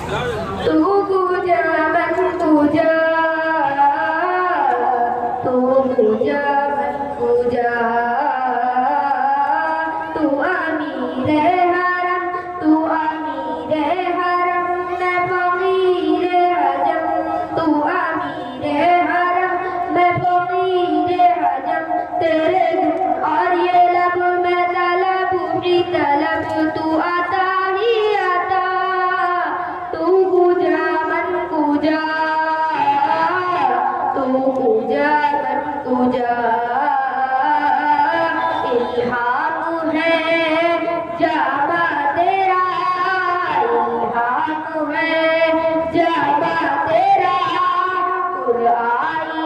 तू पूजा मन पूजा, तू पूजा मन पूजा, तू अमीर हरम, तू अमीर हरम, मैं फकीर हजम, तू अमीर हरम, मैं फकीर हजम, तेरे गुण और ये लब मैं तलब ही तलब, तू आता ही आता, तू पूजा मन पूजा, तू पूजा मन पूजा, इल्हाम है जामा तेरा, इल्हाम है जामा तेरा, कुरानी